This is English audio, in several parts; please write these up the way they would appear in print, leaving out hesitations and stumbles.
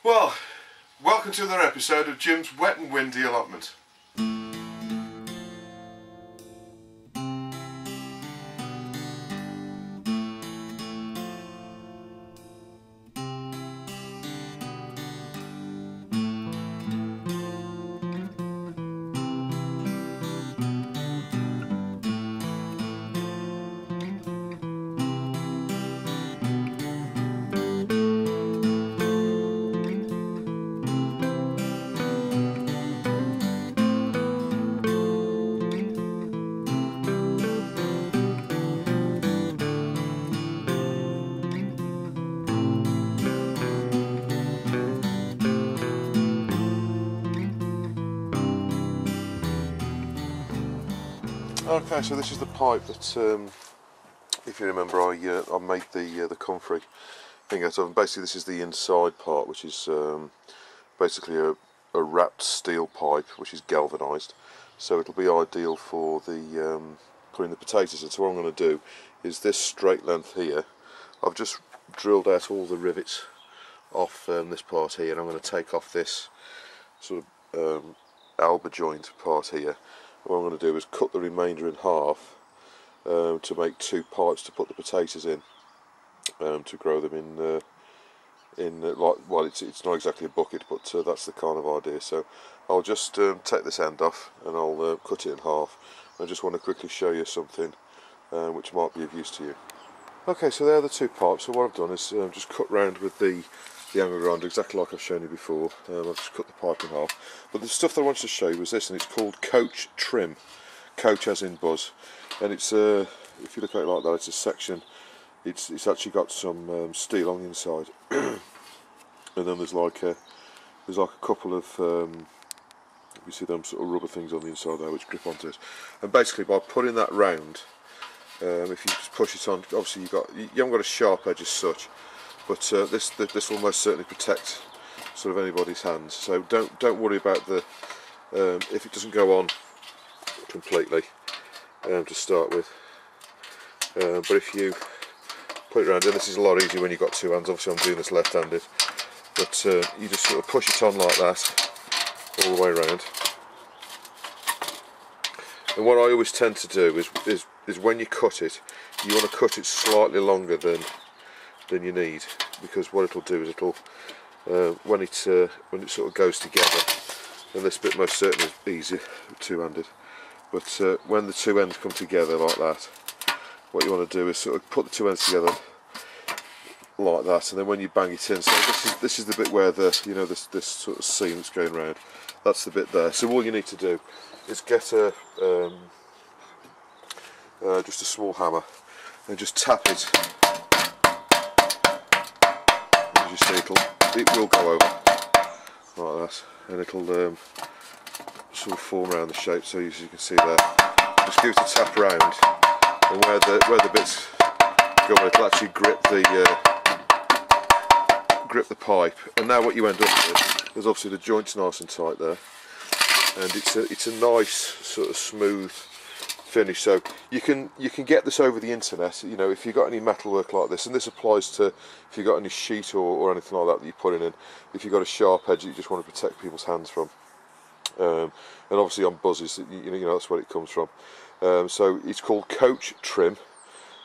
Well, welcome to another episode of Jim's Wet and Windy Allotment. Okay, so this is the pipe that, if you remember, I made the comfrey thing out of. And basically, this is the inside part, which is basically a wrapped steel pipe, which is galvanised. So it'll be ideal for the putting the potatoes in. So what I'm going to do is this straight length here. I've just drilled out all the rivets off this part here, and I'm going to take off this sort of elbow joint part here. What I'm going to do is cut the remainder in half to make two pipes to put the potatoes in, to grow them in like, well, it's not exactly a bucket, but that's the kind of idea. So I'll just take this end off and I'll cut it in half. I just want to quickly show you something which might be of use to you. Okay, so there are the two pipes. So what I've done is just cut round with the angle grinder, exactly like I've shown you before. I've just cut the pipe in half. But the stuff that I wanted to show you was this, and it's called Coach Trim. Coach as in Buzz. And it's if you look at it like that, it's a section. It's actually got some steel on the inside, and then there's like a couple of you see them sort of rubber things on the inside there which grip onto it. And basically, by putting that round, if you just push it on, obviously you haven't got a sharp edge as such. But this will most certainly protect sort of anybody's hands. So don't worry about the if it doesn't go on completely to start with. But if you put it around, and this is a lot easier when you've got two hands. Obviously, I'm doing this left-handed, but you just sort of push it on like that all the way around. And what I always tend to do is when you cut it, you want to cut it slightly longer than you need, because what it'll do is it'll when it sort of goes together, and this bit most certainly is easier two-handed, but when the two ends come together like that, what you want to do is sort of put the two ends together like that, and then when you bang it in, so this is the bit where the this sort of seam that's going round, that's the bit there. So all you need to do is get just a small hammer and just tap it. You see, it will go over like that, and it'll sort of form around the shape. So as you can see there, just give it a tap around, and where the bits go, it'll actually grip the pipe. And now what you end up with is obviously the joint's nice and tight there, and it's a nice sort of smooth finish. So you can get this over the internet, if you've got any metalwork like this, and this applies to if you've got any sheet or anything like that you're putting in. If you've got a sharp edge that you just want to protect people's hands from, and obviously on buzzes, that's where it comes from. So it's called Coach Trim,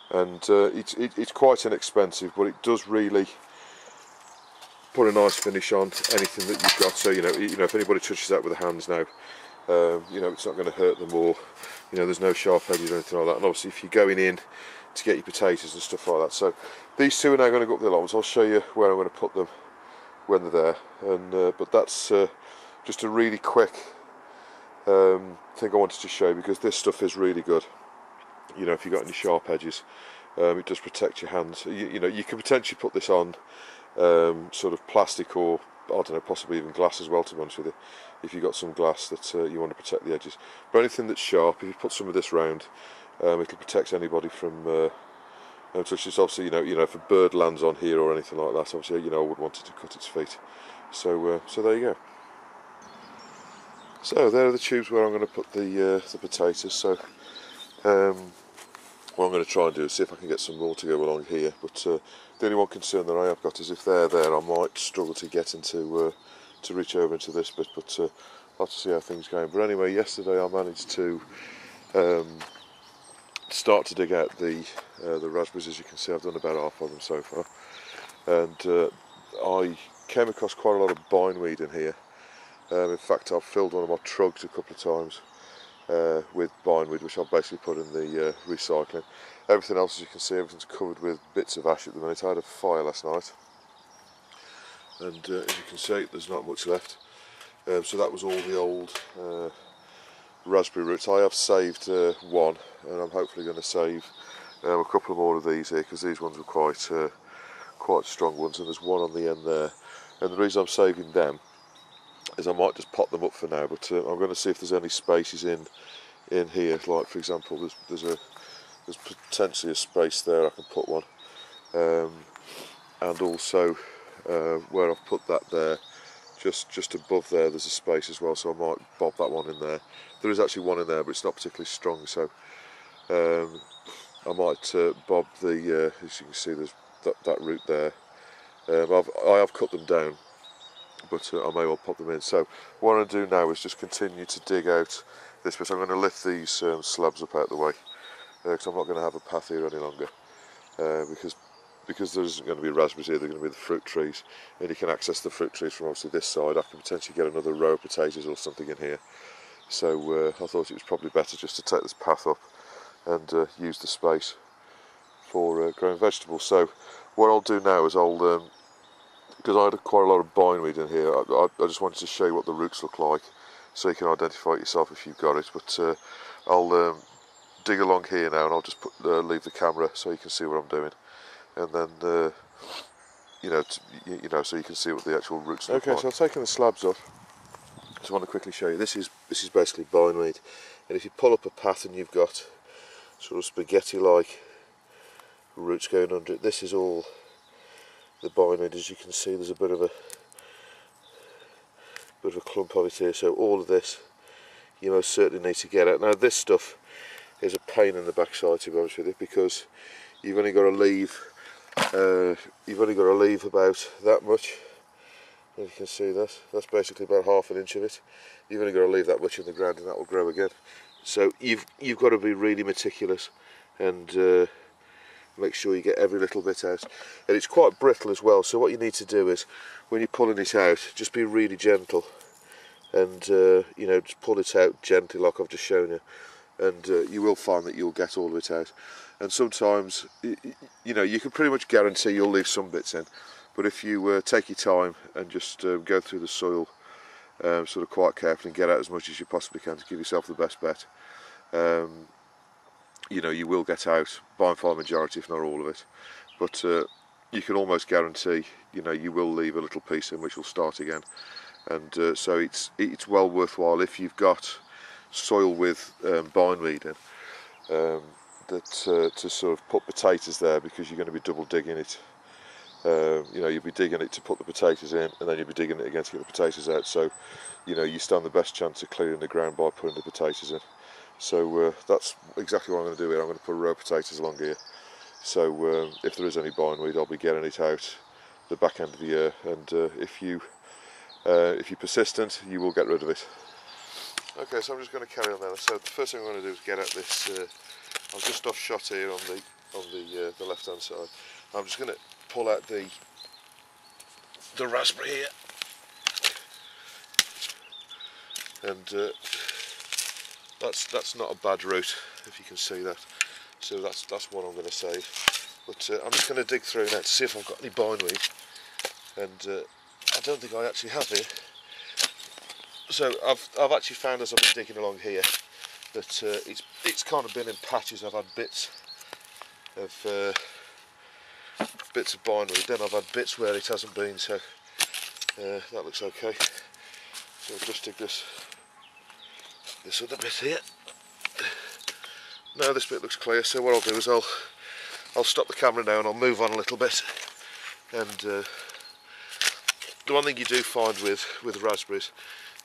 and it's quite inexpensive, but it does really put a nice finish on anything that you've got. So if anybody touches that with their hands now, it's not going to hurt them, or there's no sharp edges or anything like that. And obviously if you're going in to get your potatoes and stuff like that. So these two are now going to go up the allotments. I'll show you where I'm going to put them when they're there. And but that's just a really quick thing I wanted to show you, because this stuff is really good. If you've got any sharp edges, it does protect your hands. You can potentially put this on sort of plastic, or I don't know, possibly even glass as well, to be honest with you, if you've got some glass that you want to protect the edges. But anything that's sharp, if you put some of this round, it'll protect anybody from touches. Obviously, if a bird lands on here or anything like that, obviously, I would want it to cut its feet. So there you go. So there are the tubes where I'm going to put the potatoes. So what I'm going to try and do is see if I can get some more to go along here. But the only one concern that I have got is if they're there, I might struggle to get into to reach over into this bit. But I'll have to see how things go. But anyway, yesterday I managed to start to dig out the raspberries. As you can see, I've done about half of them so far, and I came across quite a lot of bindweed in here. In fact, I've filled one of my trugs a couple of times with bindweed, which I've basically put in the recycling. Everything else, as you can see, everything's covered with bits of ash at the minute. I had a fire last night, and as you can see, there's not much left. So that was all the old raspberry roots. I have saved one, and I'm hopefully going to save a couple more of these here, because these ones were quite strong ones, and there's one on the end there. And the reason I'm saving them is I might just pop them up for now, but I'm going to see if there's any spaces in here. Like, for example, there's potentially a space there I can put one, and also where I've put that there, just above there, there's a space as well, so I might bob that one in there. There is actually one in there, but it's not particularly strong, so I might bob the, as you can see, there's that root there. I have cut them down, but I may well pop them in. So what I'm going to do now is just continue to dig out this bit. I'm going to lift these slabs up out of the way, because I'm not going to have a path here any longer, because there isn't going to be raspberries here, they're going to be the fruit trees, and you can access the fruit trees from obviously this side. I can potentially get another row of potatoes or something in here, so I thought it was probably better just to take this path up and use the space for growing vegetables. So what I'll do now is because I had quite a lot of bindweed in here, I just wanted to show you what the roots look like, so you can identify it yourself if you've got it. But I'll dig along here now, and I'll just leave the camera so you can see what I'm doing, and then you know, so you can see what the actual roots look like. Okay, so I've taken the slabs off. Just want to quickly show you. This is basically bindweed, and if you pull up a path and you've got sort of spaghetti-like roots going under it, this is all the bindweed. As you can see, there's a bit of a clump of it here, so all of this you most certainly need to get out. Now this stuff is a pain in the backside, to be honest with you, because you've only got to leave about that much. You can see that's basically about half an inch of it. You've only got to leave that much in the ground, and that will grow again. So you've got to be really meticulous and make sure you get every little bit out. And it's quite brittle as well, so what you need to do is, when you're pulling it out, just be really gentle, and you know, just pull it out gently like I've just shown you, and you will find that you'll get all of it out. And sometimes, you know, you can pretty much guarantee you'll leave some bits in, but if you take your time and just go through the soil sort of quite carefully and get out as much as you possibly can to give yourself the best bet, you know, you will get out by far majority, if not all of it. But you can almost guarantee, you know, you will leave a little piece in which will start again. And so it's well worthwhile, if you've got soil with bindweed in, to sort of put potatoes there, because you're going to be double digging it. You know, you'll be digging it to put the potatoes in, and then you'll be digging it again to get the potatoes out. So, you know, you stand the best chance of clearing the ground by putting the potatoes in. So that's exactly what I'm going to do here. I'm going to put a row of potatoes along here. So if there is any bindweed, I'll be getting it out the back end of the year. And if you're persistent, you will get rid of it. Okay, so I'm just going to carry on now. So the first thing I'm going to do is get out this. I'm just off shot here on the left hand side. I'm just going to pull out the raspberry here, and that's not a bad root, if you can see that. So that's what I'm going to save. But I'm just going to dig through now to see if I've got any bindweed, and I don't think I actually have here. So I've actually found, as I've been digging along here, that it's kind of been in patches. I've had bits of bindweed, then I've had bits where it hasn't been, so that looks okay. So I'll just dig this other bit here. Now this bit looks clear, so what I'll do is I'll stop the camera now and I'll move on a little bit. And the one thing you do find with raspberries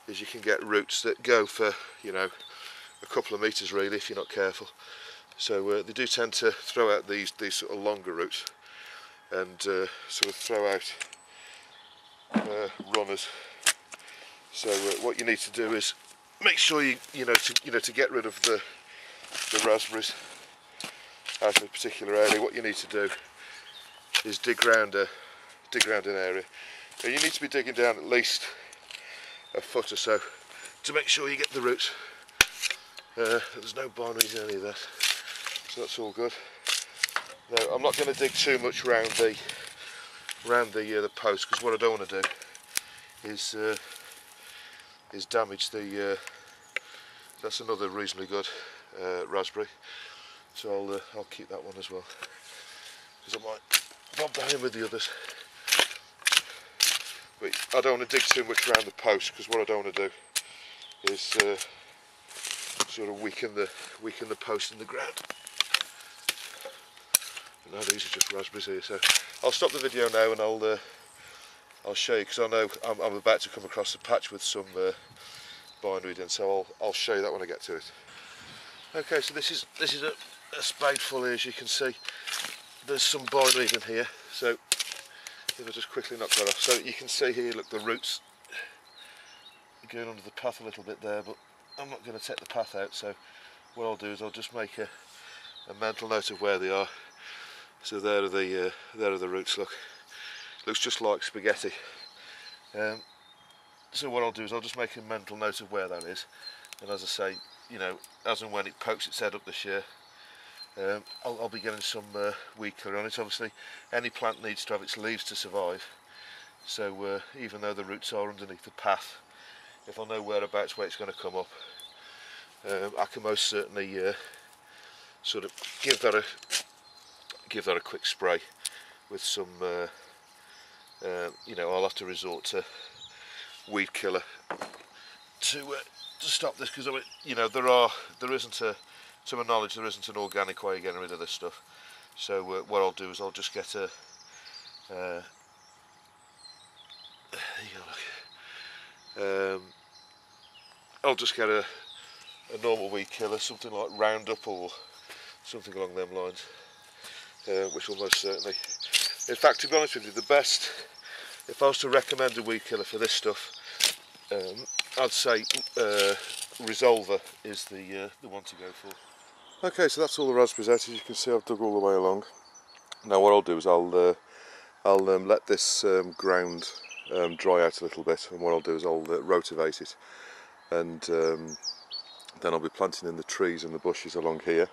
is you can get roots that go for, you know, a couple of metres really, if you're not careful. So they do tend to throw out these sort of longer roots, and sort of throw out runners. So what you need to do is make sure to get rid of the raspberries out of a particular area. What you need to do is dig round an area. Now you need to be digging down at least a foot or so to make sure you get the roots. There's no bindweed in any of that, so that's all good. Now I'm not going to dig too much round the post, because what I don't want to do is damage the. That's another reasonably good raspberry, so I'll keep that one as well, because I might bob that in with the others. But I don't want to dig too much around the post, because what I don't want to do is sort of weaken the post in the ground. But no, these are just raspberries here, so I'll stop the video now and I'll show you, because I know I'm about to come across a patch with some bindweed in, so I'll show you that when I get to it. Okay, so this is a spade full here. As you can see, there's some bindweed in here, so if I just quickly knock that off. So you can see here, look, the roots are going under the path a little bit there, but I'm not going to take the path out, so what I'll do is I'll just make a mental note of where they are. So there are the roots, look. Looks just like spaghetti. So what I'll do is I'll just make a mental note of where that is, and as I say, as and when it pokes its head up this year, I'll be getting some weed killer on it. Obviously any plant needs to have its leaves to survive, so even though the roots are underneath the path, if I know whereabouts where it's going to come up, I can most certainly sort of give that a quick spray with some I'll have to resort to weed killer to stop this, because there isn't to my knowledge, there isn't an organic way of getting rid of this stuff. So what I'll do is I'll just get I'll just get a normal weed killer, something like Roundup or something along them lines, which will most certainly, in fact, to be honest with you, the best, if I was to recommend a weed killer for this stuff, I'd say Resolver is the one to go for. Okay, so that's all the raspberries out. As you can see, I've dug all the way along. Now what I'll do is I'll let this ground dry out a little bit, and what I'll do is I'll rotivate it, and then I'll be planting in the trees and the bushes along here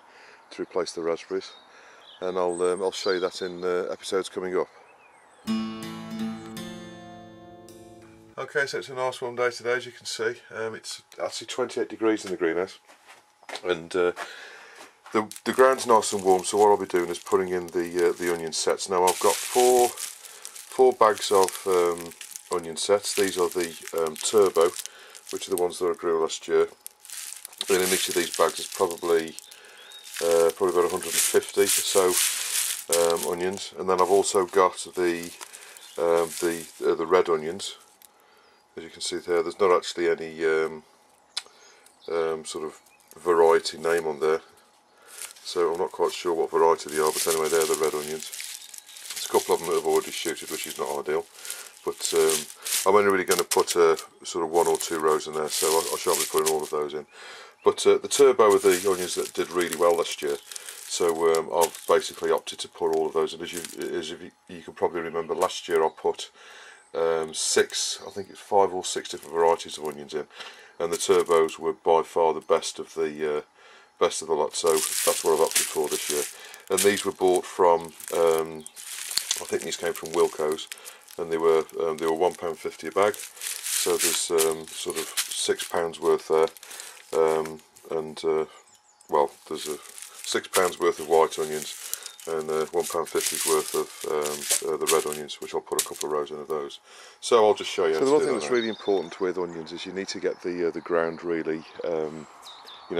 to replace the raspberries, and I'll show you that in episodes coming up. Okay, so it's a nice warm day today, as you can see. It's actually 28 degrees in the greenhouse, and the ground's nice and warm. So what I'll be doing is putting in the onion sets. Now I've got four bags of onion sets. These are the turbo, which are the ones that I grew last year. And in each of these bags is probably about 150 or so onions. And then I've also got the red onions. As you can see there, there's not actually any sort of variety name on there, so I'm not quite sure what variety they are, but anyway, they're the red onions. There's a couple of them that have already shooted, which is not ideal, but I'm only really going to put sort of 1 or 2 rows in there, so I shan't be putting all of those in. But the turbo are the onions that did really well last year, so I've basically opted to put all of those in. As you can probably remember, last year I put 6, I think it's 5 or 6 different varieties of onions in, and the turbos were by far the best of the lot. So that's what I've opted for this year. And these were bought from, I think these came from Wilco's, and they were £1.50 a bag. So there's sort of £6 worth there, and well, there's £6 worth of white onions, and £1.50's worth of the red onions, which I'll put a couple of rows in of those. So I'll just show you. So the one thing that's really important with onions is you need to get the ground really,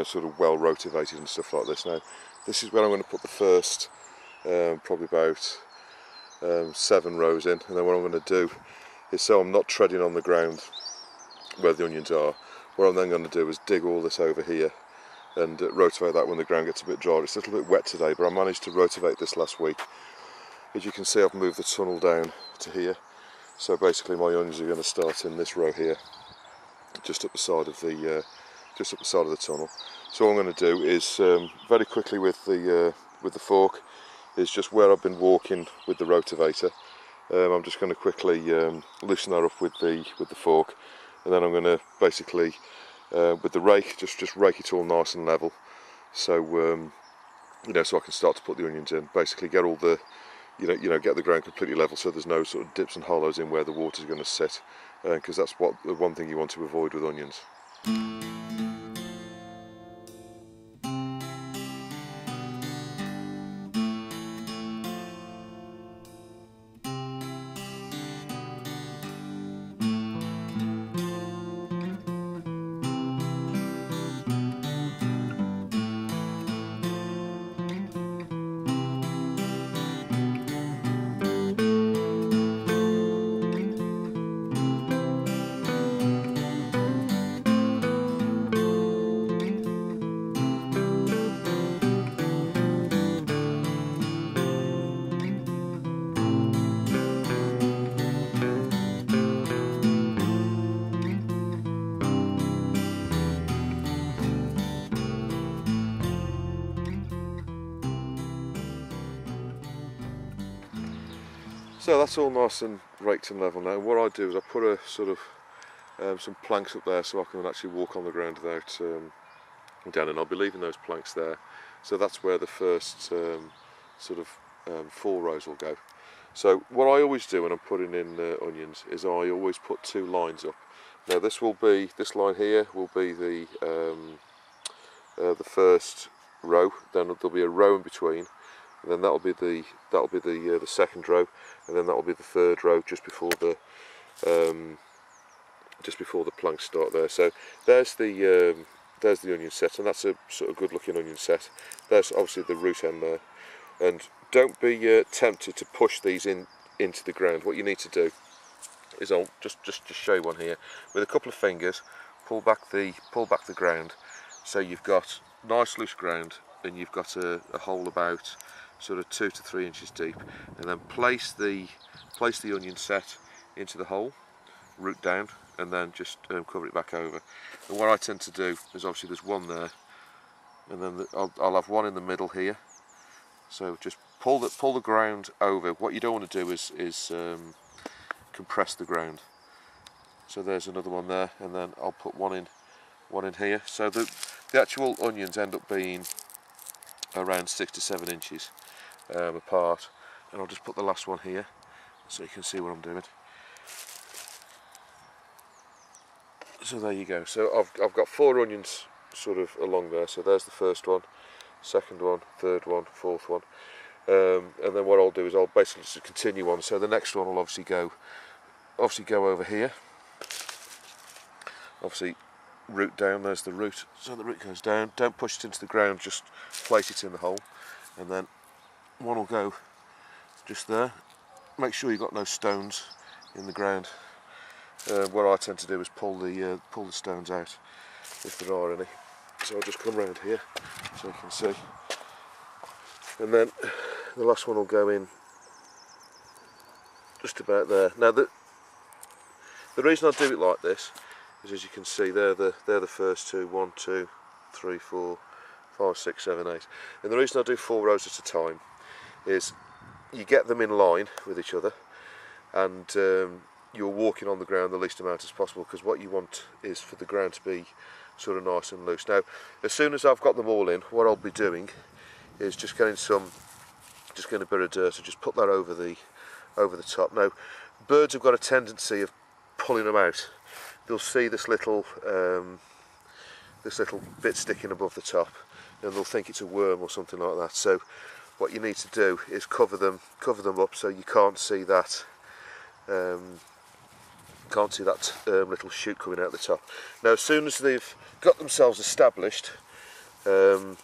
sort of well rotivated and stuff like this. Now, this is where I'm going to put the first, probably about 7 rows in, and then what I'm going to do is, so I'm not treading on the ground where the onions are, what I'm then going to do is dig all this over here, and rotivate that when the ground gets a bit drier. It's a little bit wet today, but I managed to rotivate this last week. As you can see, I've moved the tunnel down to here, so basically my onions are going to start in this row here, just up the side of the tunnel. So what I'm going to do is very quickly with the fork is just where I've been walking with the rotivator. I'm just going to quickly loosen that up with the fork, and then I'm going to basically with the rake just rake it all nice and level, so you know, so I can start to put the onions in. Basically get all the get the ground completely level, so there's no sort of dips and hollows in where the water's going to sit, because that's the one thing you want to avoid with onions. So that's all nice and raked and level now. What I do is I put a sort of some planks up there so I can actually walk on the ground without down, and I'll be leaving those planks there. So that's where the first sort of 4 rows will go. So what I always do when I'm putting in onions is I always put 2 lines up. Now this line here will be the first row. Then there'll be a row in between, and then that'll be the second row, and then that'll be the third row just before the planks start there. So there's the onion set, and that's a sort of good looking onion set. There's obviously the root end there, and don't be tempted to push these into the ground. What you need to do is, I'll just show you one here with a couple of fingers. Pull back the ground, so you've got nice loose ground, and you've got a hole about sort of 2 to 3 inches deep, and then place the onion set into the hole, root down, and then just cover it back over. And what I tend to do is, obviously there's one there, and then I'll have one in the middle here. So just pull the ground over. What you don't want to do is compress the ground. So there's another one there, and then I'll put one in here. So the actual onions end up being around 6 to 7 inches apart, and I'll just put the last one here so you can see what I'm doing. So there you go. So I've got 4 onions sort of along there. So there's the first one, second one, third one, fourth one, and then what I'll do is I'll basically just continue on. So the next one will obviously go over here. Obviously root down, there's the root, so the root goes down. Don't push it into the ground, just place it in the hole, and then one will go just there. Make sure you've got no stones in the ground. What I tend to do is pull the stones out if there are any. So I'll just come around here so you can see, and then the last one will go in just about there. Now the reason I do it like this is, as you can see, they're the first 2, 1, 2, 3, 4, 5, 6, 7, 8. And the reason I do 4 rows at a time is you get them in line with each other, and you're walking on the ground the least amount as possible, because what you want is for the ground to be sort of nice and loose. Now, as soon as I've got them all in, what I'll be doing is just getting a bit of dirt and just put that over the top. Now, birds have got a tendency of pulling them out. They'll see this little bit sticking above the top, and they'll think it's a worm or something like that. So what you need to do is cover them up so you can't see that little shoot coming out the top. Now, as soon as they've got themselves established and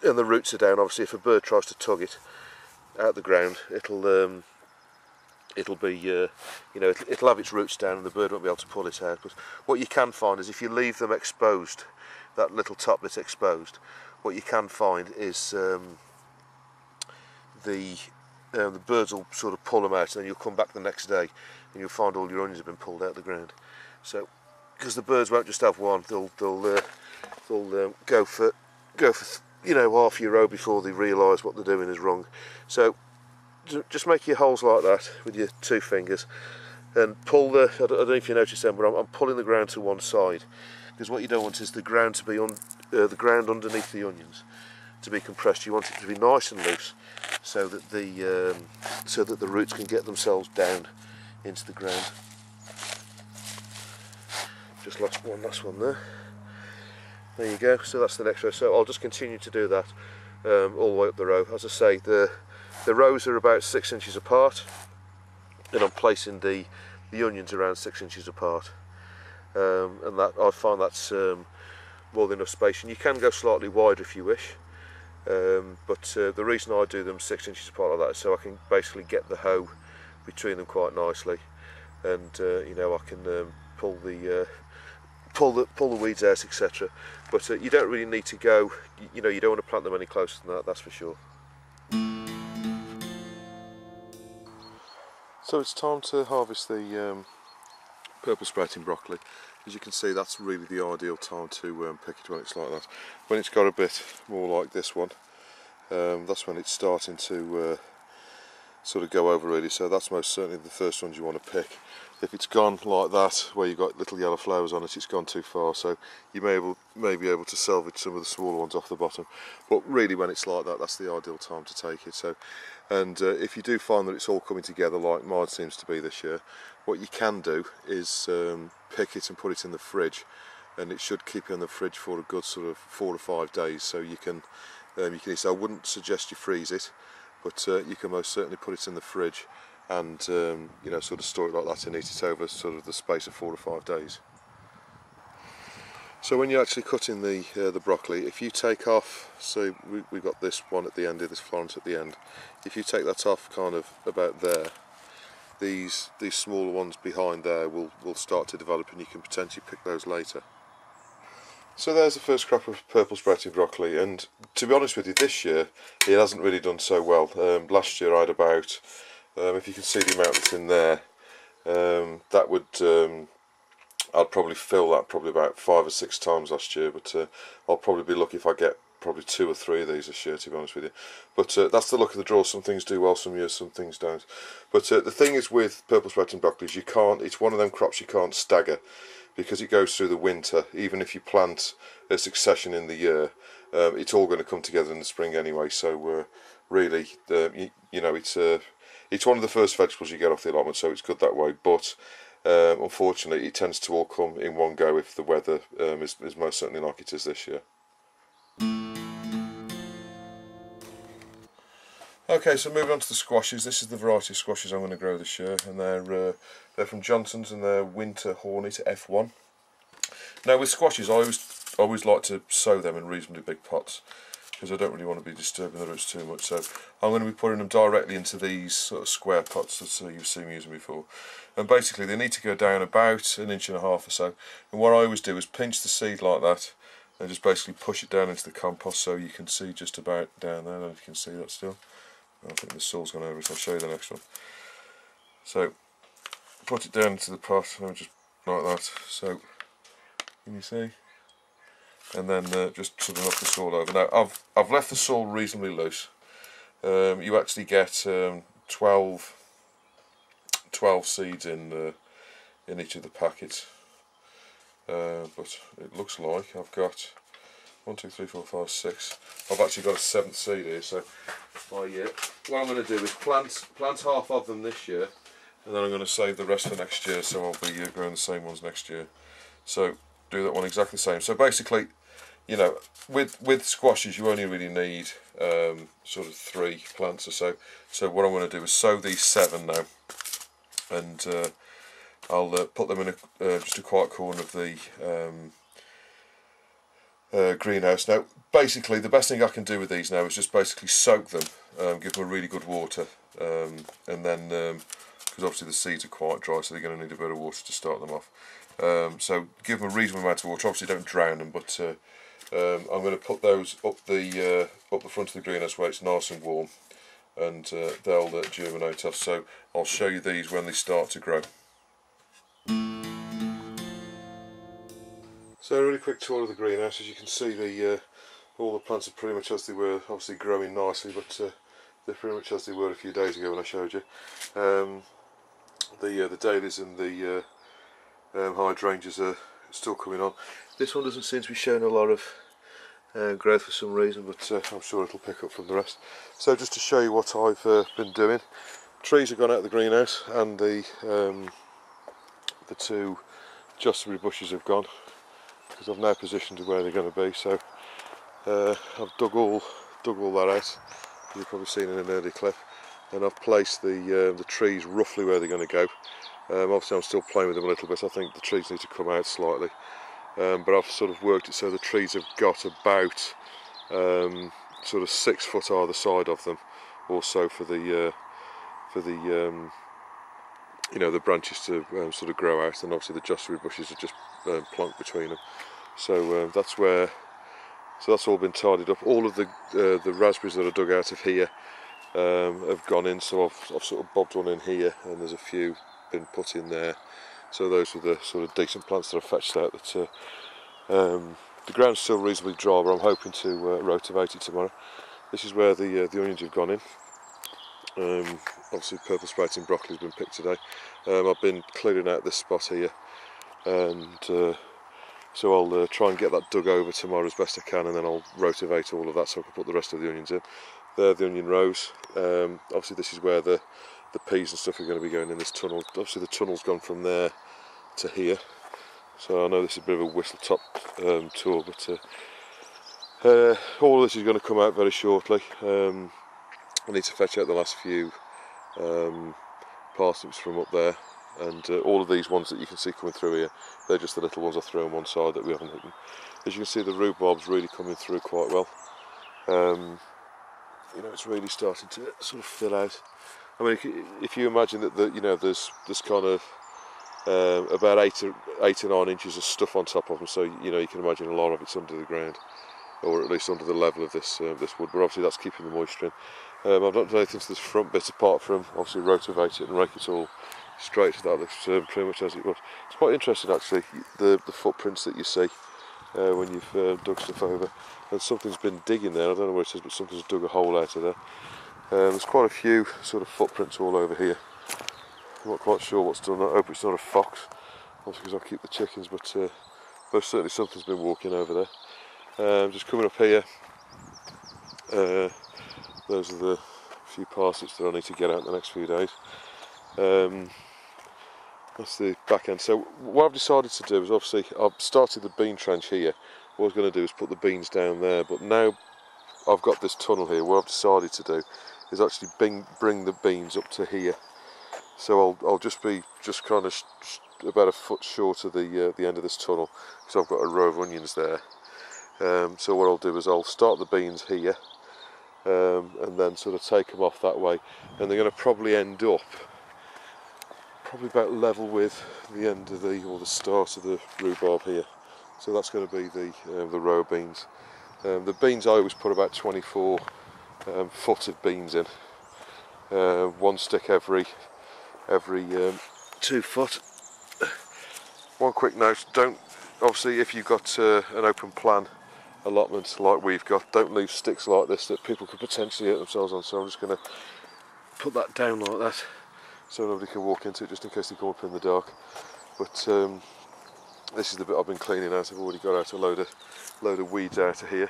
the roots are down, obviously if a bird tries to tug it out the ground, it'll it'll be, you know, it'll have its roots down and the bird won't be able to pull it out. But what you can find is if you leave them exposed, that little top bit exposed, what you can find is the birds will sort of pull them out, and then you'll come back the next day and you'll find all your onions have been pulled out of the ground. So, because the birds won't just have one, they'll go for you know, half your row before they realise what they're doing is wrong. So just make your holes like that with your 2 fingers and pull the, I don't know if you noticed them, but I'm pulling the ground to one side, because what you don't want is the ground to be the ground underneath the onions to be compressed. You want it to be nice and loose, so that the roots can get themselves down into the ground. Just last one there. There you go. So that's the next row. So I'll just continue to do that all the way up the row. As I say, the rows are about 6 inches apart, and I'm placing the onions around 6 inches apart, and that I find that's more than enough space. And you can go slightly wider if you wish, but the reason I do them 6 inches apart like that is so I can basically get the hoe between them quite nicely, and you know, I can pull the weeds out, etc. But you don't really need to go, you know, you don't want to plant them any closer than that, that's for sure. So it's time to harvest the purple sprouting broccoli. As you can see, that's really the ideal time to pick it when it's like that. When it's got a bit more like this one, that's when it's starting to sort of go over really, so that's most certainly the first ones you want to pick. If it's gone like that, where you've got little yellow flowers on it, it's gone too far, so you may be able to salvage some of the smaller ones off the bottom. But really, when it's like that, that's the ideal time to take it. So, and if you do find that it's all coming together like mine seems to be this year, what you can do is pick it and put it in the fridge, and it should keep you in the fridge for a good sort of 4 to 5 days, so you can eat. So I wouldn't suggest you freeze it, but you can most certainly put it in the fridge and you know, sort of store it like that and eat it over sort of the space of 4 to 5 days. So when you're actually cutting the broccoli, if you take off, so we got this one at the end here, this floret at the end, if you take that off kind of about there, these smaller ones behind there will start to develop, and you can potentially pick those later. So there's the first crop of purple sprouting broccoli, and to be honest with you, this year it hasn't really done so well. Last year I had about, if you can see the amount that's in there, that would I'd probably fill that probably about 5 or 6 times last year, but I'll probably be lucky if I get probably 2 or 3 of these this year, to be honest with you. But that's the luck of the draw. Some things do well some years, some things don't. But the thing is with purple sprouting broccoli is you can't, it's one of them crops you can't stagger, because it goes through the winter. Even if you plant a succession in the year, it's all going to come together in the spring anyway. So really, you know, it's one of the first vegetables you get off the allotment, so it's good that way. But unfortunately, it tends to all come in one go if the weather is most certainly like it is this year. Okay, so moving on to the squashes. This is the variety of squashes I'm going to grow this year, and they're from Johnson's, and they're Winter Hornet F1. Now with squashes, I always like to sow them in reasonably big pots, because I don't really want to be disturbing the roots too much. So I'm going to be putting them directly into these sort of square pots that you've seen me using before. And basically they need to go down about 1.5 inches or so. And what I always do is pinch the seed like that, and just basically push it down into the compost, so you can see just about down there. I don't know if you can see that still. I think the soil's gone over it, so I'll show you the next one. So put it down into the pot, and just like that. So can you see? And then just sort of knock the soil over. Now I've left the soil reasonably loose. You actually get 12 seeds in each of the packets, but it looks like I've got 1, 2, 3, 4, 5, 6. I've actually got a 7th seed here. So what I'm going to do is plant half of them this year, and then I'm going to save the rest for next year. So I'll be growing the same ones next year. So do that one exactly the same. So basically, you know, with squashes you only really need sort of 3 plants or so. So what I'm going to do is sow these 7 now, and I'll put them in just a quiet corner of the greenhouse. Now basically the best thing I can do with these now is just basically soak them, give them a really good water, and then because obviously the seeds are quite dry, so they're going to need a bit of water to start them off. So give them a reasonable amount of water. Obviously don't drown them, but I'm going to put those up the front of the greenhouse where it's nice and warm, and they'll germinate off. So I'll show you these when they start to grow. So a really quick tour of the greenhouse. As you can see, all the plants are pretty much as they were, obviously growing nicely, but they're pretty much as they were a few days ago when I showed you. The dahlias and the hydrangeas are still coming on. This one doesn't seem to be showing a lot of growth for some reason, but I'm sure it'll pick up from the rest. So just to show you what I've been doing, trees have gone out of the greenhouse, and the two jossberry bushes have gone, because I've now positioned where they're going to be. So I've dug all that out. You've probably seen in an earlier clip, and I've placed the trees roughly where they're going to go. Obviously I'm still playing with them a little bit. I think the trees need to come out slightly, but I've sort of worked it so the trees have got about sort of 6 foot either side of them, also for the you know, the branches to sort of grow out, and obviously the jossberry bushes are just plonked between them. So that's where. So that's all been tidied up. All of the raspberries that I dug out of here have gone in, so I've sort of bobbed one in here, and there's a few been put in there. So those are the sort of decent plants that I've fetched out. That the ground's still reasonably dry, but I'm hoping to rotivate it tomorrow. This is where the onions have gone in. Obviously purple sprouting broccoli has been picked today. I've been clearing out this spot here, and so I'll try and get that dug over tomorrow as best I can, and then I'll rotivate all of that so I can put the rest of the onions in. There, the onion rows. Obviously this is where the peas and stuff are going to be going in this tunnel. Obviously the tunnel's gone from there to here, so I know this is a bit of a whistle-top tour, but all of this is going to come out very shortly. I need to fetch out the last few parsnips from up there, and all of these ones that you can see coming through here, they're just the little ones I throw on one side that we haven't hidden. As you can see, the rhubarb's really coming through quite well. You know, it's really starting to sort of fill out. I mean, if you imagine that you know, there's kind of about 8 or 9 inches of stuff on top of them, so you know, you can imagine a lot of it's under the ground, or at least under the level of this this wood. But obviously that's keeping the moisture in. I've not done anything to this front bit apart from obviously rotivate it and rake it all straight. That looks pretty much as it was. It's quite interesting actually, the footprints that you see when you've dug stuff over, and something's been digging there. I don't know what it is, but something's dug a hole out of there. There's quite a few sort of footprints all over here. I'm not quite sure what's done. I hope it's not a fox, obviously, because I keep the chickens, but most certainly something's been walking over there. Just coming up here, those are the few parsnips that I need to get out in the next few days. That's the back end. So what I've decided to do is, obviously I've started the bean trench here. What I was going to do is put the beans down there, but now I've got this tunnel here. What I've decided to do is actually bring the beans up to here. So I'll just be kind of about a foot short of the end of this tunnel, because I've got a row of onions there. So what I'll do is I'll start the beans here, and then sort of take them off that way, and they're going to probably end up about level with the end of the start of the rhubarb here. So that's going to be the row of beans. The beans I always put about 24 foot of beans in, one stick every 2 foot. One quick note: don't, obviously if you've got an open plan allotment like we've got, don't leave sticks like this that people could potentially hurt themselves on. So I'm just going to put that down like that, so nobody can walk into it, just in case they come up in the dark. But this is the bit I've been cleaning out. I've already got out a load of weeds out of here.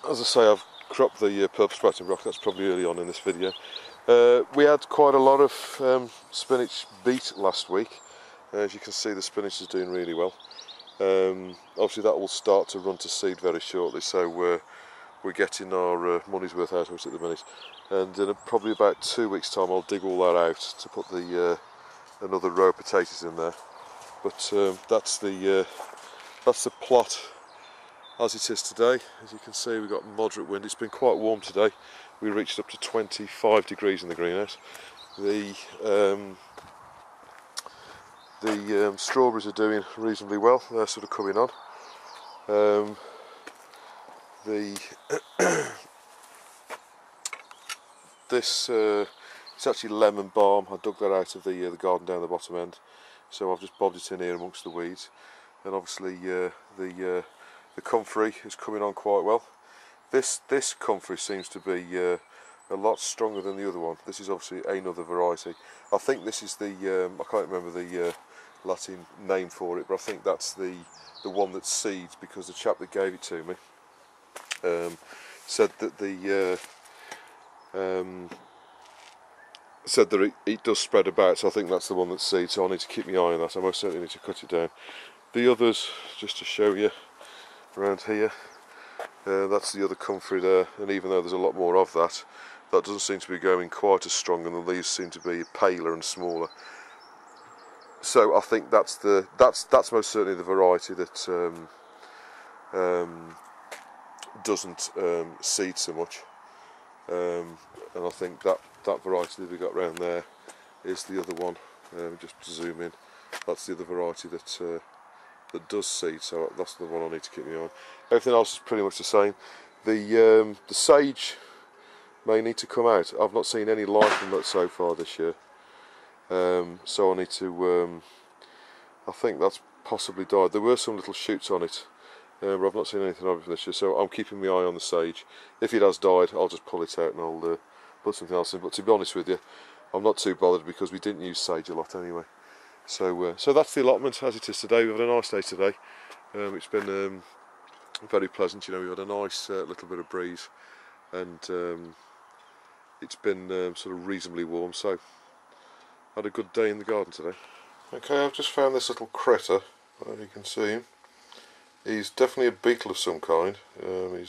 As I say, I've cropped the purple sprouting broccoli. That's probably early on in this video. We had quite a lot of spinach beet last week. As you can see, the spinach is doing really well. Obviously that will start to run to seed very shortly, so we're getting our money's worth out of it at the minute. And in probably about 2 weeks' time I'll dig all that out to put the another row of potatoes in there. But that's the plot as it is today. As you can see, we've got moderate wind. It's been quite warm today. we reached up to 25 degrees in the greenhouse. The strawberries are doing reasonably well. They're sort of coming on. This it's actually lemon balm. I dug that out of the garden down the bottom end, so I've just bobbed it in here amongst the weeds. And obviously the comfrey is coming on quite well. This comfrey seems to be a lot stronger than the other one. This is obviously another variety. I think this is the I can't remember the Latin name for it, but I think that's the one that seeds, because the chap that gave it to me said that it does spread about, so I think that's the one that seeds. So I need to keep my eye on that. I most certainly need to cut it down. The others, just to show you around here, that's the other comfrey there, and even though there's a lot more of that, that doesn't seem to be going quite as strong, and the leaves seem to be paler and smaller. So I think that's most certainly the variety that doesn't seed so much, and I think that variety that we got round there is the other one. Just to zoom in, that's the other variety that does seed, so that's the one I need to keep my eye on. Everything else is pretty much the same. The sage may need to come out. I've not seen any life from that so far this year, so I need to I think that's possibly died. There were some little shoots on it, but I've not seen anything of it from this year, so I'm keeping my eye on the sage. If it has died, I'll just pull it out and I'll put something else in. But to be honest with you, I'm not too bothered, because we didn't use sage a lot anyway. So that's the allotment as it is today. We've had a nice day today. It's been very pleasant. You know, we've had a nice little bit of breeze, and it's been sort of reasonably warm. So had a good day in the garden today. Okay, I've just found this little critter. I don't know if you can see him. He's definitely a beetle of some kind.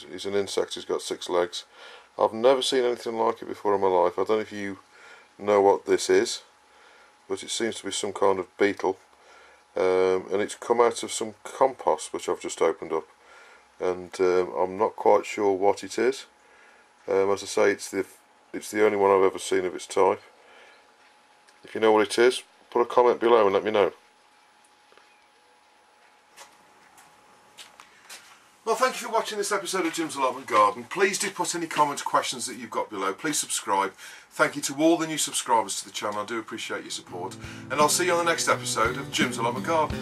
He's an insect. He's got 6 legs. I've never seen anything like it before in my life. I don't know if you know what this is, but it seems to be some kind of beetle, and it's come out of some compost which I've just opened up, and I'm not quite sure what it is. As I say, it's the only one I've ever seen of its type. If you know what it is, put a comment below and let me know. Well, thank you for watching this episode of Jim's Allotment Garden. Please do put any comments, questions that you've got below. Please subscribe. Thank you to all the new subscribers to the channel. I do appreciate your support. And I'll see you on the next episode of Jim's Allotment Garden.